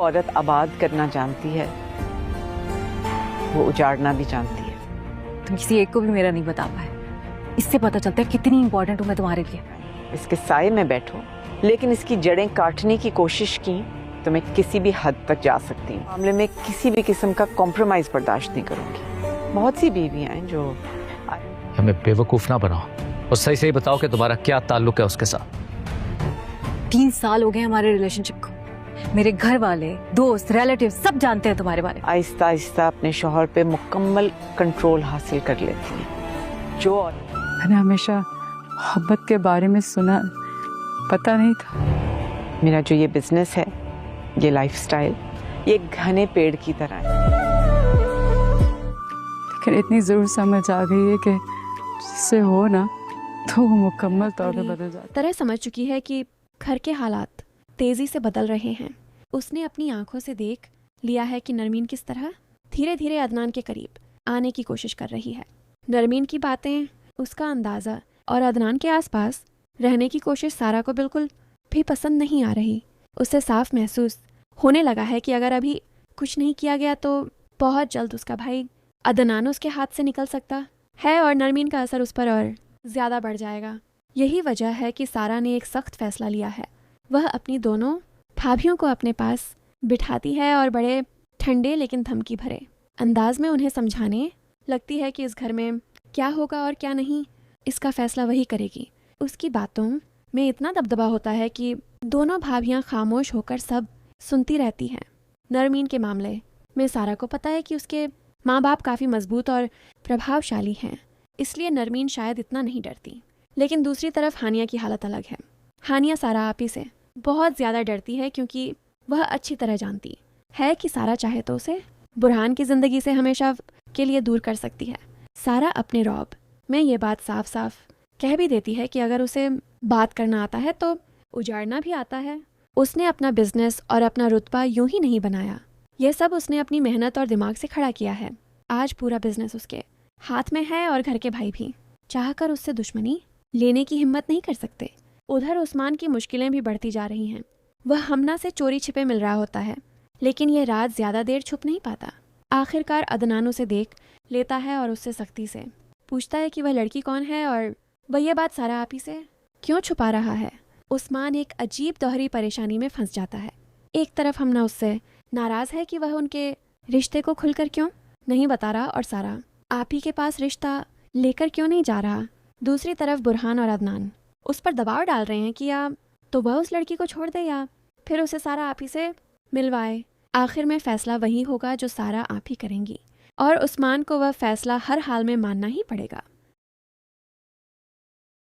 औरत आबाद करना जानती है, वो उजाड़ना भी जानती है। तुम किसी एक को भी मेरा नहीं बता पाए, इससे पता चलता है कितनी इंपॉर्टेंट हूँ मैं तुम्हारे लिए। इसके साए में बैठो, लेकिन इसकी जड़ें काटने की कोशिश की तो मैं किसी भी हद तक जा सकती हूँ। मामले में किसी भी किस्म का कॉम्प्रोमाइज बर्दाश्त नहीं करूंगी। बहुत सी बीवियां हैं जो हमें बेवकूफ ना बनाओ और सही सही बताओ कि तुम्हारा क्या ताल्लुक है उसके साथ। 3 साल हो गए हमारे रिलेशनशिप को। मेरे घर वाले, दोस्त, रिलेटिव सब जानते हैं तुम्हारे बारे में। आहिस्ता आहिस्ता अपने शौहर पे मुकम्मल कंट्रोल हासिल कर लेती है। जो मैंने हमेशा मोहब्बत के बारे में सुना, पता नहीं था। मेरा जो ये बिजनेस है, ये लाइफस्टाइल, ये घने पेड़ की तरह है। लेकिन इतनी जरूर समझ आ गई है कि जिससे हो ना तो वो मुकम्मल तौर पे बदल जाता है। तरह समझ चुकी है कि घर के हालात तेजी से बदल रहे हैं। उसने अपनी आंखों से देख लिया है कि नरमीन किस तरह धीरे धीरे अदनान के करीब आने की कोशिश कर रही है। नरमीन की बातें, उसका अंदाज़ा और अदनान के आसपास रहने की कोशिश सारा को बिल्कुल भी पसंद नहीं आ रही। उसे साफ महसूस होने लगा है कि अगर अभी कुछ नहीं किया गया तो बहुत जल्द उसका भाई अदनान उसके हाथ से निकल सकता है और नरमीन का असर उस पर और ज़्यादा बढ़ जाएगा। यही वजह है कि सारा ने एक सख्त फैसला लिया है। वह अपनी दोनों भाभियों को अपने पास बिठाती है और बड़े ठंडे लेकिन धमकी भरे अंदाज में उन्हें समझाने लगती है कि इस घर में क्या होगा और क्या नहीं, इसका फैसला वही करेगी। उसकी बातों में इतना दबदबा होता है कि दोनों भाभियां खामोश होकर सब सुनती रहती हैं। नरमीन के मामले में सारा को पता है कि उसके माँ बाप काफ़ी मजबूत और प्रभावशाली हैं, इसलिए नरमीन शायद इतना नहीं डरती। लेकिन दूसरी तरफ हानिया की हालत अलग है। हानिया सारा आपी से बहुत ज़्यादा डरती है क्योंकि वह अच्छी तरह जानती है कि सारा चाहे तो उसे बुरहान की ज़िंदगी से हमेशा के लिए दूर कर सकती है। सारा अपने रौब में ये बात साफ साफ कह भी देती है कि अगर उसे बात करना आता है तो उजाड़ना भी आता है। उसने अपना बिजनेस और अपना रुतबा यूं ही नहीं बनाया, यह सब उसने अपनी मेहनत और दिमाग से खड़ा किया है। आज पूरा बिजनेस उसके हाथ में है और घर के भाई भी चाहकर उससे दुश्मनी लेने की हिम्मत नहीं कर सकते। उधर उस्मान की मुश्किलें भी बढ़ती जा रही हैं। वह हमना से चोरी छिपे मिल रहा होता है, लेकिन यह राज ज़्यादा देर छुप नहीं पाता। आखिरकार अदनान उसे देख लेता है और उससे सख्ती से पूछता है कि वह लड़की कौन है और वह यह बात सारा आपी से क्यों छुपा रहा है। उस्मान एक अजीब दोहरी परेशानी में फंस जाता है। एक तरफ हमना उससे नाराज़ है कि वह उनके रिश्ते को खुलकर क्यों नहीं बता रहा और सारा आपी के पास रिश्ता लेकर क्यों नहीं जा रहा। दूसरी तरफ बुरहान और अदनान उस पर दबाव डाल रहे हैं कि या तो वह उस लड़की को छोड़ दे या फिर उसे सारा आप ही से मिलवाए। आखिर में फ़ैसला वही होगा जो सारा आप ही करेंगी और उस्मान को वह फ़ैसला हर हाल में मानना ही पड़ेगा।